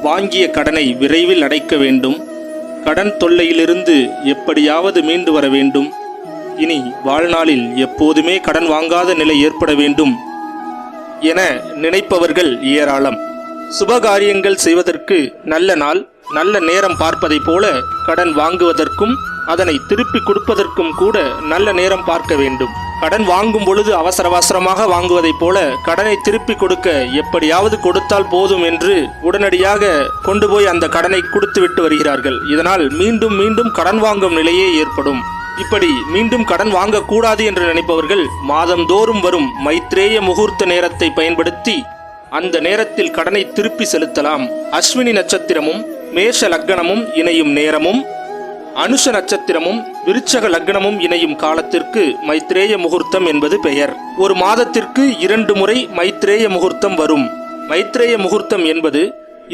வாங்கிய கடனை விரைவில் அடைக்க வேண்டும். கடன் தொல்லையிலிருந்து எப்படியாவது மீண்டு வர வேண்டும். இனி வாழ்நாளில் எப்போதுமே கடன் வாங்காத நிலை ஏற்பட வேண்டும் என நினைப்பவர்கள் ஏராளம். சுபகாரியங்கள் செய்வதற்கு நல்ல நாள், நல்ல நேரம் பார்ப்பதைப் போல கடன் வாங்குவதற்கும் அதனை திருப்பி கொடுப்பதற்கும் கூட நல்ல நேரம் பார்க்க வேண்டும். கடன் வாங்கும் பொழுது அவசர அவசரமாக வாங்குவதைப் போல கடனை திருப்பி கொடுக்க எப்படியாவது கொடுத்தால் போதும் என்று உடனடியாக கொண்டு போய் அந்த கடனை கொடுத்து விட்டு வருகிறார்கள். இதனால் மீண்டும் மீண்டும் கடன் வாங்கும் நிலையே ஏற்படும். இப்படி மீண்டும் கடன் வாங்கக்கூடாது என்று நினைப்பவர்கள் மாதந்தோறும் வரும் மைத்ரேய முகூர்த்த நேரத்தை பயன்படுத்தி அந்த நேரத்தில் கடனை திருப்பி செலுத்தலாம். அஸ்வினி நட்சத்திரமும் மேஷ லக்னமும் இணையும் நேரமும் அனுஷ நட்சத்திரமும் விருச்சக லக்னமும் இணையும் காலத்திற்கு மைத்ரேய முகூர்த்தம் என்பது பெயர். ஒரு மாதத்திற்கு 2 முறை மைத்ரேய முகூர்த்தம் வரும். மைத்ரேய முகூர்த்தம் என்பது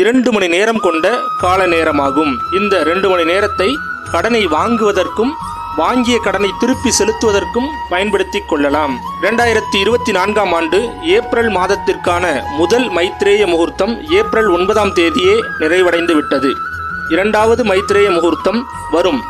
2 மணி நேரம் கொண்ட கால நேரமாகும். இந்த 2 மணி நேரத்தை கடனை வாங்குவதற்கும் வாங்கிய கடனை திருப்பி செலுத்துவதற்கும் பயன்படுத்தி கொள்ளலாம். 2024ஆம் ஆண்டு ஏப்ரல் மாதத்திற்கான முதல் மைத்ரேய முகூர்த்தம் ஏப்ரல் 9ஆம் தேதியே நிறைவடைந்து விட்டது. 2வது மைத்ரேய முகூர்த்தம் வரும்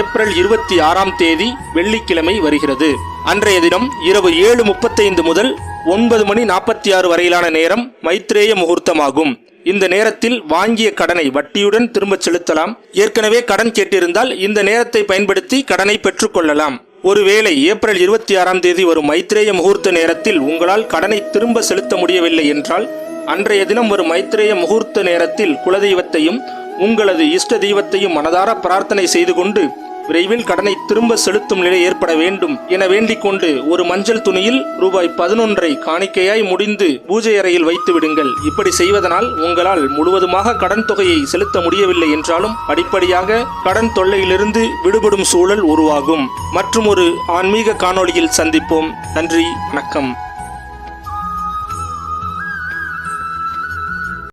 ஏப்ரல் 26ஆம் தேதி வெள்ளிக்கிழமை வருகிறது. அன்றைய தினம் இரவு 7:35 முதல் 9:46 வரையிலான நேரம் மைத்ரேய முகூர்த்தமாகும். இந்த நேரத்தில் வாங்கிய கடனை வட்டியுடன் திரும்ப செலுத்தலாம். ஏற்கனவே கடன் கேட்டிருந்தால் இந்த நேரத்தை பயன்படுத்தி கடனை பெற்றுக்கொள்ளலாம். ஒருவேளை ஏப்ரல் 26ஆம் தேதி வரும் மைத்ரேய முகூர்த்த நேரத்தில் உங்களால் கடனை திரும்ப செலுத்த முடியவில்லை என்றால் அன்றைய தினம் வரும் மைத்ரேய முகூர்த்த நேரத்தில் குலதெய்வத்தையும் உங்களது இஷ்ட தெய்வத்தையும் மனதார பிரார்த்தனை செய்து கொண்டு விரைவில் கடனை திரும்ப செலுத்தும் நிலை ஏற்பட வேண்டும் என வேண்டிக் கொண்டு ஒரு மஞ்சள் துணியில் ரூபாய் 11 காணிக்கையாய் முடிந்து பூஜை அறையில் வைத்து விடுங்கள். இப்படி செய்வதனால் உங்களால் முழுவதுமாக கடன் தொகையை செலுத்த முடியவில்லை என்றாலும் படிப்படியாக கடன் தொல்லையிலிருந்து விடுபடும் சூழல் உருவாகும். மற்றும் ஒரு ஆன்மீக காணொளியில் சந்திப்போம். நன்றி, வணக்கம்.